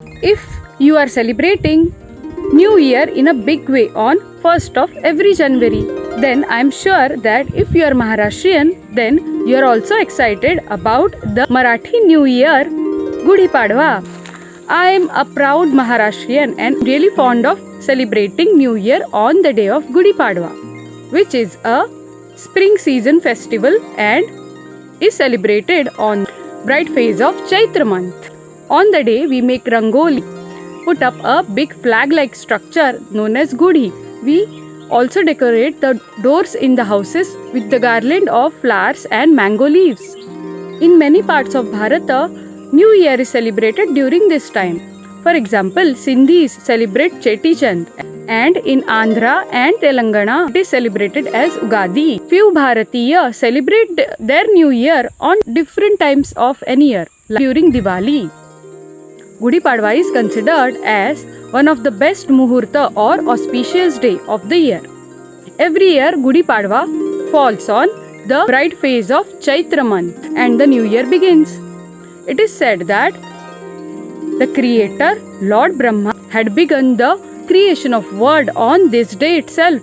If you are celebrating New Year in a big way on 1st of every January, then I am sure that if you are Maharashtrian, then you are also excited about the Marathi New Year, Gudhi Padwa. I am a proud Maharashtrian and really fond of celebrating New Year on the day of Gudhi Padwa, which is a spring season festival and is celebrated on bright phase of Chaitra month. On the day we make rangoli, put up a big flag-like structure known as Gudhi. We also decorate the doors in the houses with the garland of flowers and mango leaves. In many parts of Bharata, New Year is celebrated during this time. For example, Sindhis celebrate Cheti-chand, and in Andhra and Telangana it is celebrated as Ugadi. Few Bharatiya celebrate their New Year on different times of an year, like during Diwali. Gudi Padwa is considered as one of the best muhurta or auspicious day of the year. Every year Gudi Padwa falls on the bright phase of Chaitra month and the new year begins. It is said that the creator, Lord Brahma, had begun the creation of world on this day itself.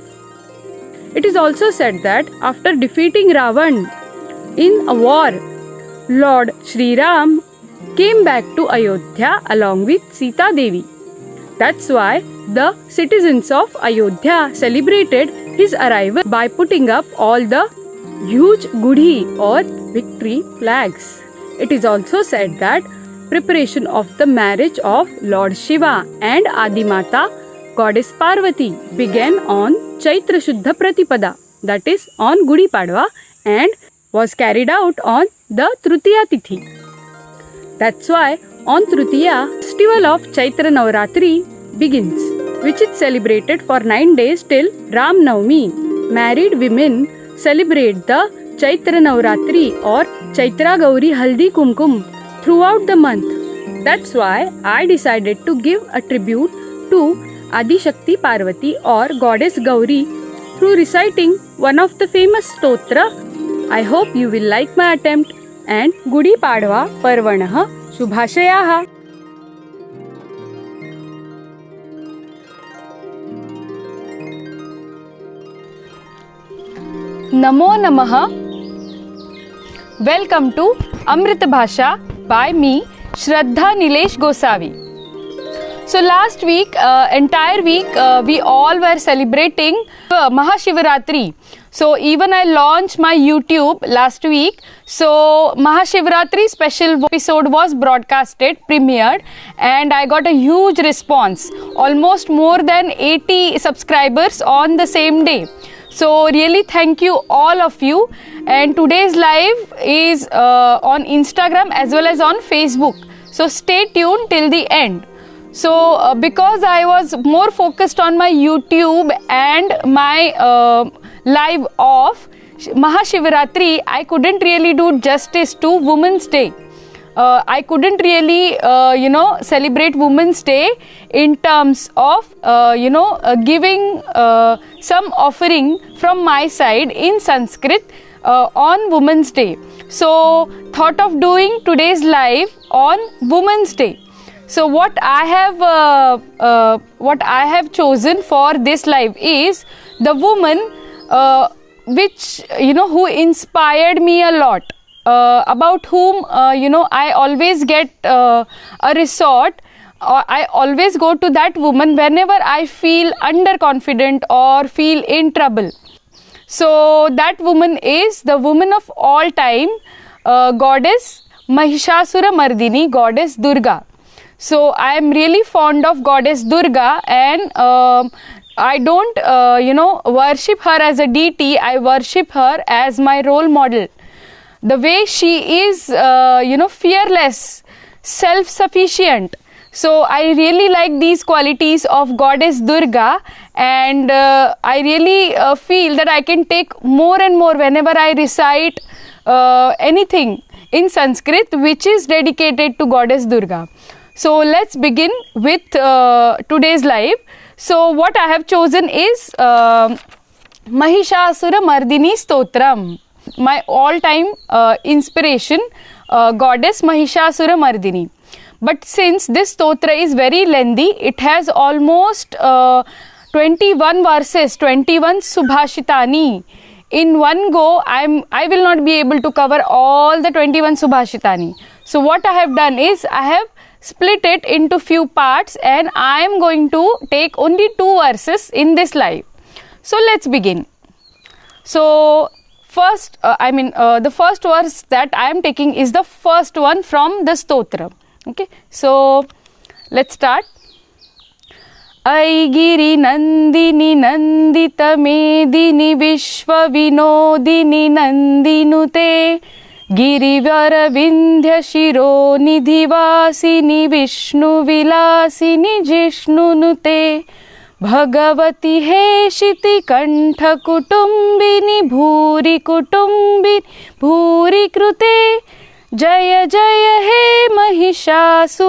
It is also said that after defeating Ravana in a war, Lord Sri Ram came back to Ayodhya along with Sita Devi. That's why the citizens of Ayodhya celebrated his arrival by putting up all the huge Gudhi or victory flags. It is also said that preparation of the marriage of Lord Shiva and Adimata, Goddess Parvati, began on Chaitra Shuddha Pratipada, that is on Gudi Padwa, and was carried out on the Tritiya Tithi. That's why on Tritiya, festival of Chaitra Navratri begins, which is celebrated for 9 days till Ram Navami. Married women celebrate the Chaitra Navratri or Chaitra Gauri Haldi Kumkum throughout the month. That's why I decided to give a tribute to Adi Shakti Parvati or Goddess Gauri through reciting one of the famous stotra. I hope you will like my attempt, and Gudi Padwa Parvanah Shubhashayaha. Namo Namaha. Welcome to AmrutBhasha by me, Shraddha Nilesh Gosavi. So last week, entire week, we all were celebrating Mahashivaratri. So even I launched my YouTube last week. So Mahashivaratri special episode was broadcasted, premiered, and I got a huge response. Almost more than 80 subscribers on the same day. So really thank you all of you. And today's live is on Instagram as well as on Facebook. So stay tuned till the end. So because I was more focused on my YouTube and my live of Mahashivaratri, I couldn't really do justice to Women's Day. I couldn't really, celebrate Women's Day in terms of, giving some offering from my side in Sanskrit on Women's Day. So, thought of doing today's live on Women's Day. So, what I have chosen for this live is the woman which who inspired me a lot. About whom I always get a resort, or I always go to that woman whenever I feel underconfident or feel in trouble. So that woman is the woman of all time, goddess Mahishasura Mardini, goddess Durga. So I am really fond of goddess Durga, and I don't worship her as a deity. I worship her as my role model. The way she is, fearless, self-sufficient. So I really like these qualities of goddess Durga, and I really feel that I can take more and more whenever I recite anything in Sanskrit which is dedicated to goddess Durga. So let's begin with today's live. So what I have chosen is Mahishasura Mardini Stotram. My all-time inspiration, goddess Mahishasura Mardini. But since this stotra is very lengthy, it has almost 21 verses, 21 subhashitani. In one go, I will not be able to cover all the 21 subhashitani. So what I have done is, I have split it into few parts, and I am going to take only 2 verses in this live. So let's begin. So first, the first verse that I am taking is the first one from the stotra. Okay, so let's start. Aigiri nandini nandita medini vishwa vinodini nandinute Girivar Vindhya शिरो निधिवासिनी विष्णु विलासिनी जिष्णुनुते भगवती हे शिति कंठ कुटुंबिनी भूरि कुटुंबिनी भूरि कृते जय जय हे महिषासुरमर्दिनी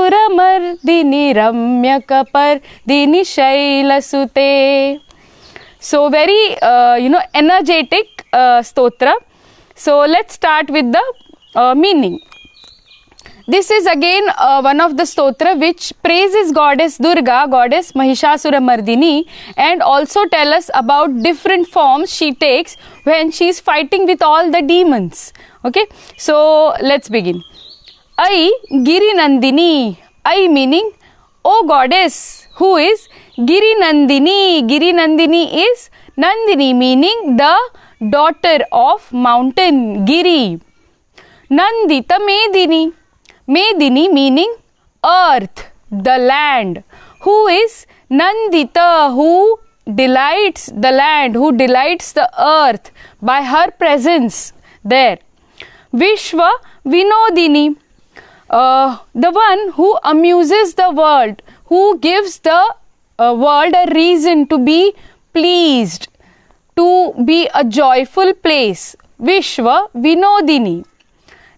रम्य कपर्दिनी शैलसुते. So very energetic stotra. So let's start with the meaning. This is again one of the stotra which praises goddess Durga, goddess Mahishasuramardini, and also tell us about different forms she takes when she is fighting with all the demons. Okay, so let's begin. Ai Giri Nandini. Ai meaning, O goddess, who is Giri Nandini. Giri Nandini is Nandini, meaning the daughter of mountain Giri. Nandita Medini. Medini meaning earth, the land. Who is Nandita, who delights the land, who delights the earth by her presence there. Vishwa Vinodini, the one who amuses the world, who gives the world a reason to be pleased, to be a joyful place. Vishwa Vinodini.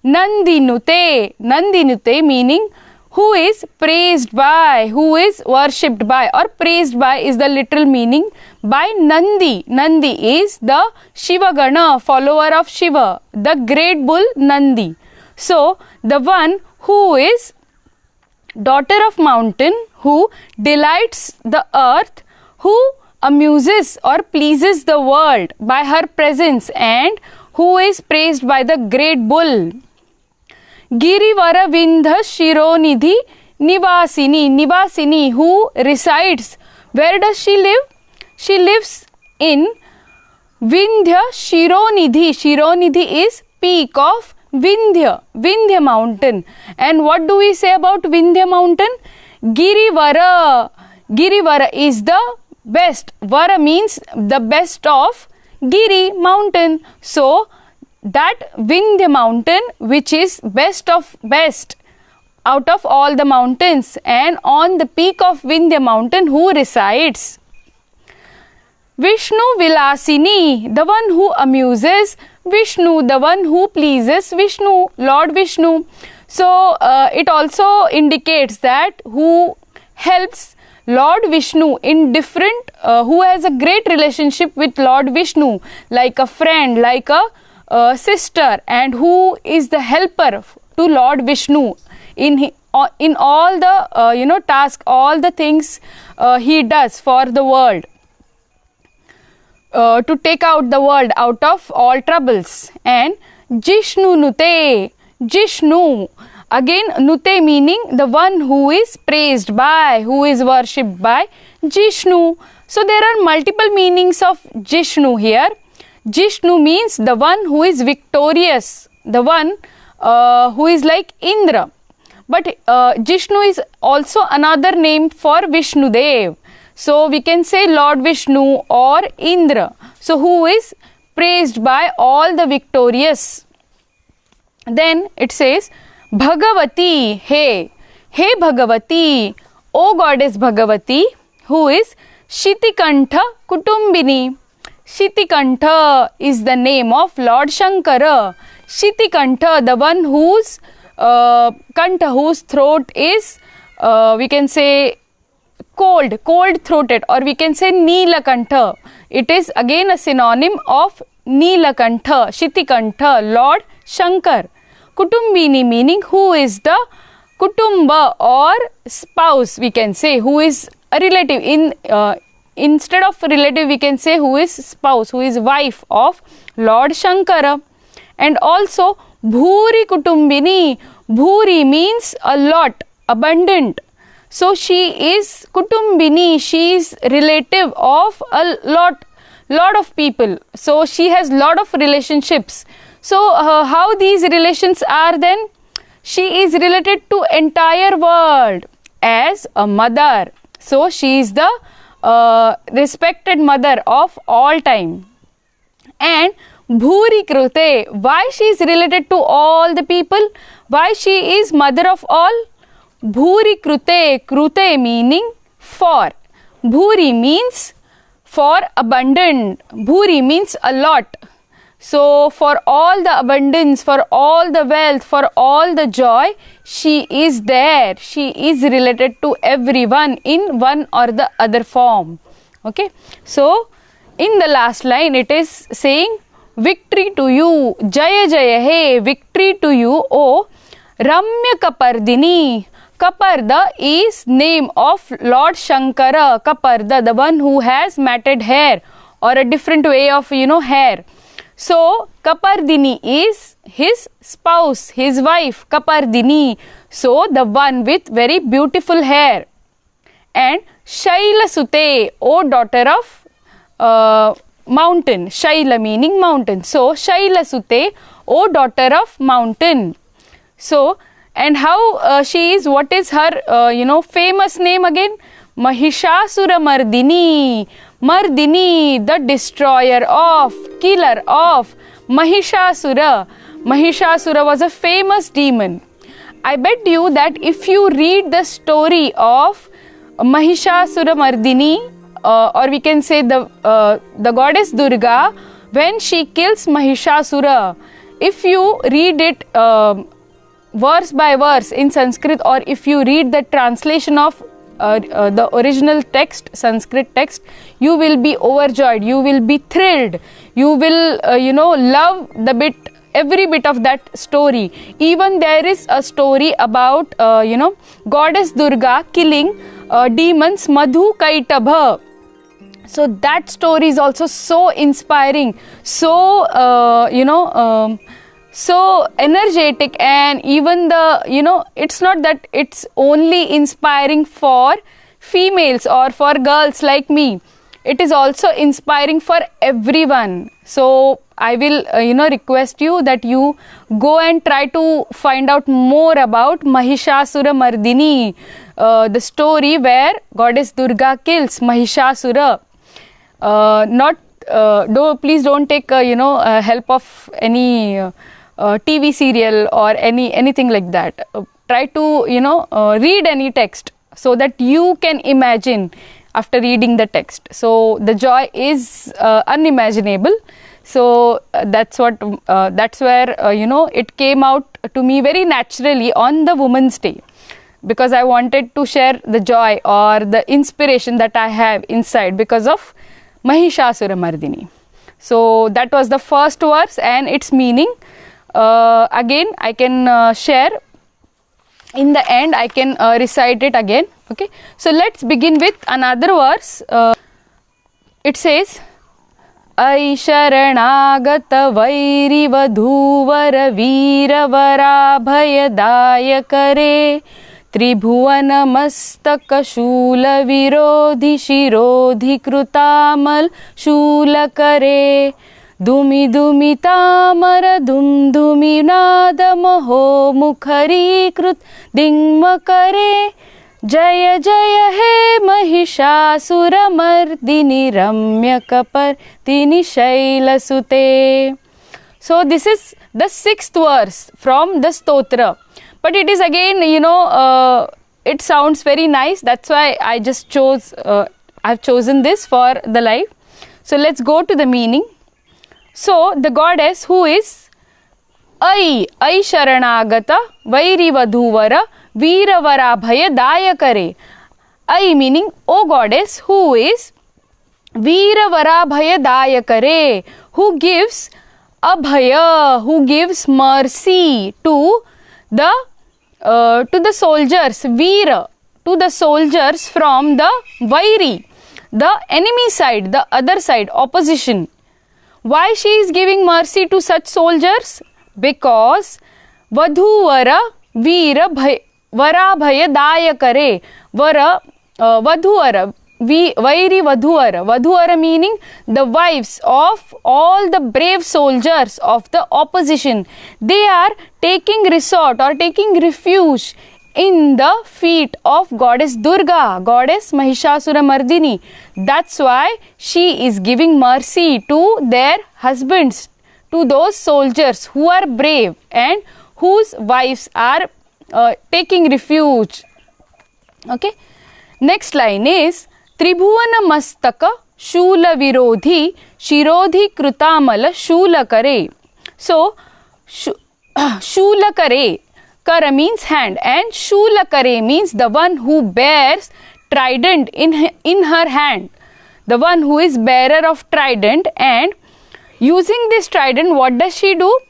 Nandinute. Nandinute meaning who is praised by, who is worshipped by, or praised by is the literal meaning by Nandi. Nandi is the Shiva Gana, follower of Shiva, the great bull Nandi. So the one who is daughter of mountain, who delights the earth, who amuses or pleases the world by her presence, and who is praised by the great bull. Girivara Vindha Shironidhi Nivasini. Nivasini, who resides. Where does she live? She lives in Vindhya Shironidhi. Shironidhi is peak of Vindhya, Vindhya mountain. And what do we say about Vindhya mountain? Girivara. Girivara is the best. Vara means the best of Giri mountain. So that Vindhya mountain, which is best of best out of all the mountains, and on the peak of Vindhya mountain who resides. Vishnu Vilasini, the one who amuses. Vishnu, the one who pleases. Vishnu, Lord Vishnu. So it also indicates that who helps Lord Vishnu in different, who has a great relationship with Lord Vishnu, like a friend, like a sister, and who is the helper to Lord Vishnu in all the task, all the things he does for the world, to take out the world out of all troubles. And Jishnu Nute. Jishnu, again Nute meaning the one who is praised by, who is worshipped by. Jishnu. So there are multiple meanings of Jishnu here. Jishnu means the one who is victorious, the one who is like Indra. But Jishnu is also another name for Vishnu Dev. So we can say Lord Vishnu or Indra. So who is praised by all the victorious. Then it says Bhagavati, hey, hey Bhagavati, O goddess Bhagavati, who is Shitikantha Kutumbini. Shitikantha is the name of Lord Shankara. Shitikantha, the one whose kantha, whose throat is, we can say cold throated, or we can say Neelakantha. It is again a synonym of Neelakantha, Shitikantha, Lord Shankar. Kutumbini meaning who is the kutumba or spouse, we can say, who is a relative. Instead of relative, we can say who is spouse, who is wife of Lord Shankara. And also bhuri kutumbini. Bhuri means a lot, abundant. So she is kutumbini, she is relative of a lot of people. So she has lot of relationships. So how these relations are then? She is related to entire world as a mother. So she is the respected mother of all time. And bhuri krute, why she is related to all the people? Why she is mother of all? Bhuri krute, krute meaning for. Bhuri means for abundant. Bhuri means a lot. So for all the abundance, for all the wealth, for all the joy, she is there. She is related to everyone in one or the other form. Okay. So in the last line it is saying, victory to you, jaya jaya he, victory to you, O Ramya Kapardini. Kaparda is name of Lord Shankara. Kaparda, the one who has matted hair or a different way of hair. So Kapardini is his spouse, his wife, Kapardini. So the one with very beautiful hair. And Shaila Sute, O daughter of mountain. Shaila meaning mountain. So Shaila Sute, O daughter of mountain. So, and how she is, what is her famous name again? Mahishasura Mardini. Mardini, the destroyer of, killer of Mahishasura. Mahishasura was a famous demon. I bet you that if you read the story of Mahishasura Mardini, or we can say the goddess Durga, when she kills Mahishasura, if you read it verse by verse in Sanskrit, or if you read the translation of the original text, Sanskrit text, you will be overjoyed, you will be thrilled, you will love every bit of that story. Even there is a story about goddess Durga killing demons Madhu Kaitabha. So that story is also so inspiring, so so energetic, and even it's not that it's only inspiring for females or for girls like me. It is also inspiring for everyone. So I will request you that you go and try to find out more about Mahishasura Mardini, the story where goddess Durga kills Mahishasura. Please don't take help of any TV serial or anything like that. Try to read any text so that you can imagine after reading the text. So the joy is unimaginable. So that's where it came out to me very naturally on the Women's Day, because I wanted to share the joy or the inspiration that I have inside because of Mahishasura Mardini. So that was the first verse and its meaning. Again I can share in the end, I can recite it again. Okay, so let's begin with another verse. It says, Ai sharanagata vairi vadhuvara veera varabhayadaya kare Tribhuvana mastaka shula virodhi shirodhi krutamal shula kare Dumi dumi tamara dum dumi nada maho mukhari krut dingma kare Jaya jaya he mahishasura mardini ramya kapardini shaila sute. So this is the sixth verse from the stotra. But it is again, it sounds very nice. That's why I just I've chosen this for the live. So let's go to the meaning. So the goddess who is Ai Sharanagata Vairi Vadhuvara Veeravarabhaya Dayakare. Ai meaning O goddess who is Veeravarabhaya Dayakare, who gives abhaya, who gives mercy to the to the soldiers, Veera, to the soldiers from the Vairi, the enemy side, the other side, opposition. Why she is giving mercy to such soldiers? Because Vadhuvara Veera Varabhaya Dayakare, Vara Vadhuvara, Vairi Vadhuvara. Vadhuvara meaning the wives of all the brave soldiers of the opposition. They are taking resort or taking refuge in the feet of goddess Durga, goddess Mahishasura Mardini. That's why she is giving mercy to their husbands, to those soldiers who are brave and whose wives are taking refuge. Okay. Next line is Tribhuvana Mastaka Shula Virodhi Shirodhi Krutamala Shula Kare. So, Shula Kare, Kara means hand, and Shula Kare means the one who bears trident in her hand. The one who is bearer of trident, and using this trident, what does she do?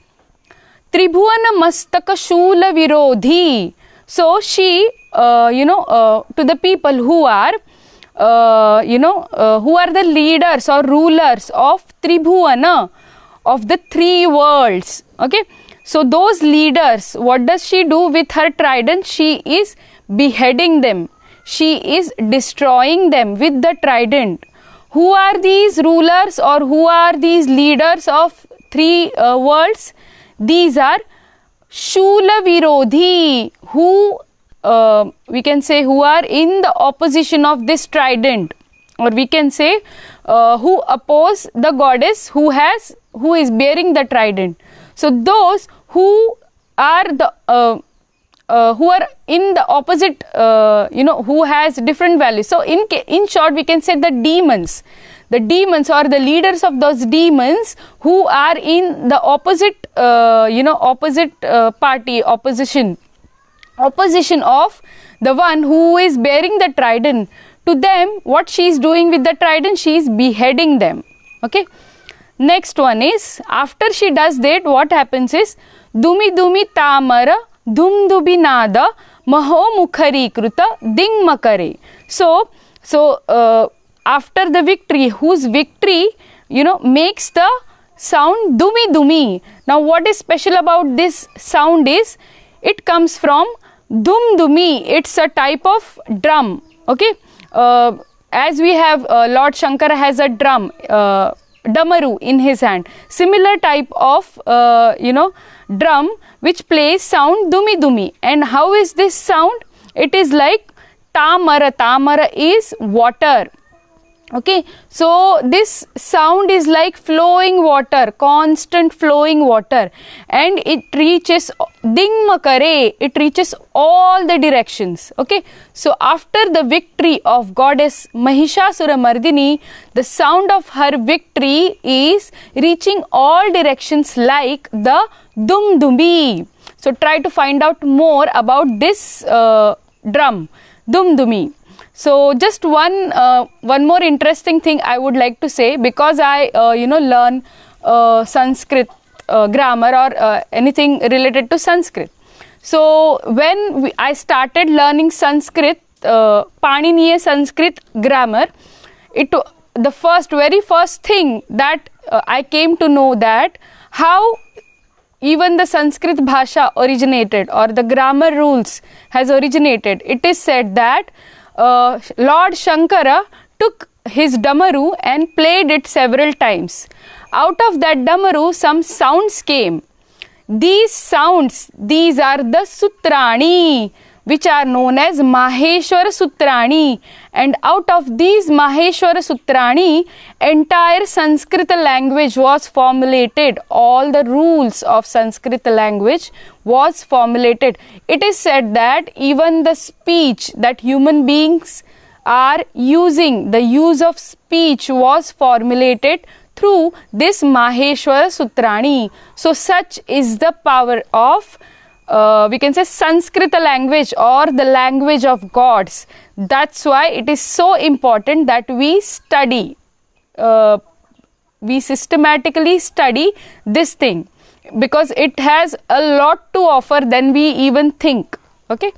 Tribhuvana Mastaka Shula Virodhi. So, she, to the people who are, who are the leaders or rulers of Tribhuvana, of the three worlds. Okay. So, those leaders, what does she do with her trident? She is beheading them. She is destroying them with the trident. Who are these rulers or who are these leaders of three worlds? These are Shula Virodhi, who we can say who are in the opposition of this trident, or we can say who oppose the goddess who is bearing the trident. So those who are the who are in the opposite, who has different values. So in short, we can say the demons or the leaders of those demons who are in the opposite, party, opposition of the one who is bearing the trident. To them, what she is doing with the trident? She is beheading them. Okay. Next one is, after she does that, what happens is, Dumi Dumi Tamara Dhum Dubinada Maho Mukhari Kruta Ding Makare. So after the victory, whose victory, makes the sound Dumi Dumi. Now, what is special about this sound is, it comes from Dhum Dumi. It's a type of drum. Okay. As we have, Lord Shankara has a drum, damaru in his hand. Similar type of, drum which plays sound Dumi Dumi. And how is this sound? It is like Tamara. Tamara is water. Okay, so this sound is like flowing water, constant flowing water, and it reaches Dingmakare, it reaches all the directions. Okay, so after the victory of goddess Mahishasura Mardini, the sound of her victory is reaching all directions like the Dum Dumi. So try to find out more about this drum, Dum Dumi. So just one more interesting thing I would like to say, because I learn Sanskrit grammar or anything related to Sanskrit. So when I started learning Sanskrit, Paniniya Sanskrit grammar, the very first thing that I came to know that how even the Sanskrit Bhasha originated, or the grammar rules has originated. It is said that Lord Shankara took his damaru and played it several times. Out of that damaru, some sounds came. These sounds, these are the Sutrani, which are known as Maheshwara Sutrani. And out of these Maheshwara Sutrani, entire Sanskrit language was formulated. All the rules of Sanskrit language was formulated. It is said that even the speech that human beings are using, the use of speech was formulated through this Maheshwara Sutrani. So such is the power of we can say Sanskrit language, or the language of gods. That's why it is so important that we study, we systematically study this thing, because it has a lot to offer than we even think. Okay,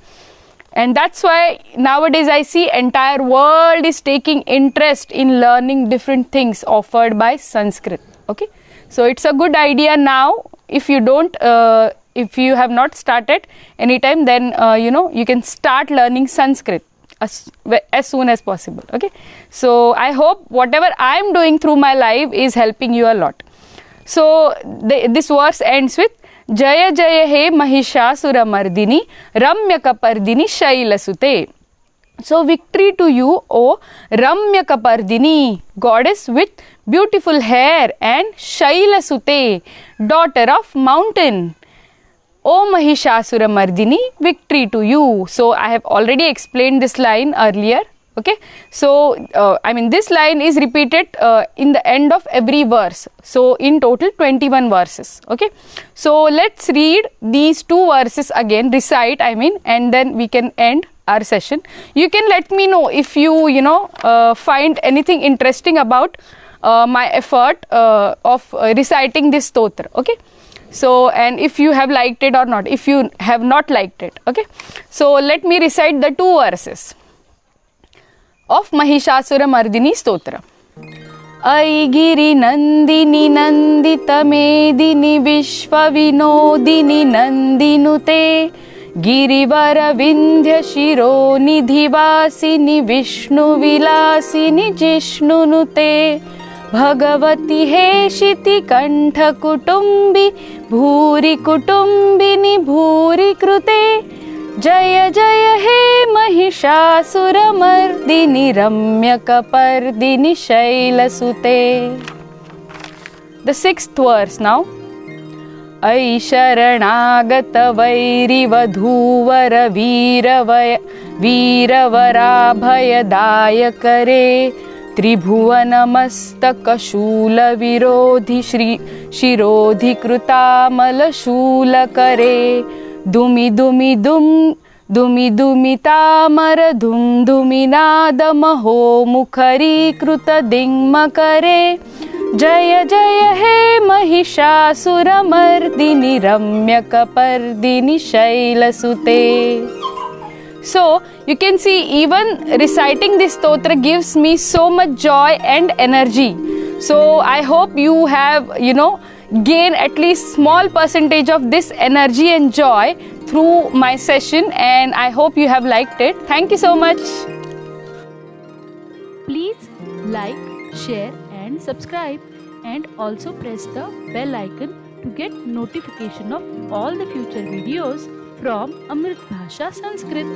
and that's why nowadays I see entire world is taking interest in learning different things offered by Sanskrit. Okay, so it's a good idea now. If you don't if you have not started anytime, then you can start learning Sanskrit as soon as possible. Okay, so I hope whatever I am doing through my life is helping you a lot. So this verse ends with Jaya Jaya He Mahishasura Mardini Ramya Kapardini Shailasute. So victory to you, O Ramya Kapardini, goddess with beautiful hair, and Shailasute, daughter of mountain. O Mahishasura Mardini, victory to you. So I have already explained this line earlier. Okay, so this line is repeated in the end of every verse. So in total 21 verses. Okay, so let's read these two verses again, recite and then we can end our session. You can let me know if you find anything interesting about my effort of reciting this stotra. Okay, so and if you have liked it or not, if you have not liked it. Okay, so let me recite the two verses of Mahishasura Mardini Stotra. Aigiri Nandini Nandita Medini Vishwa Vinodini Nandinute Girivara Vindhya Shiro Nidhivasini Vishnu Vilasini Jishnunute Bhagavati Heshiti Kantha Kutumbi Bhuri Kutumbini Bhuri Krute Jaya Jaya He Mahishasura Mardini Ramya Kapardini Shailasute. The sixth verse now. Ai Sharanagata Vairi Vadhuvara Veeravara Dayakare Tribhuvanamastaka Shula Virodhi Shirodhi Krutamala Shula Kare Dumi Dumi Dum Dumi Dumi Tamara Dum Dumi Nada Maho Mukhari Kruta Dingma Kare Jaya Jaya He Mahishasura Mardini Ramya Kapardini Shailasute. So you can see even reciting this stotra gives me so much joy and energy. So I hope you have gain at least small percentage of this energy and joy through my session, and I hope you have liked it. Thank you so much. Please like, share and subscribe, and also press the bell icon to get notification of all the future videos from AmrutBhasha Sanskrit.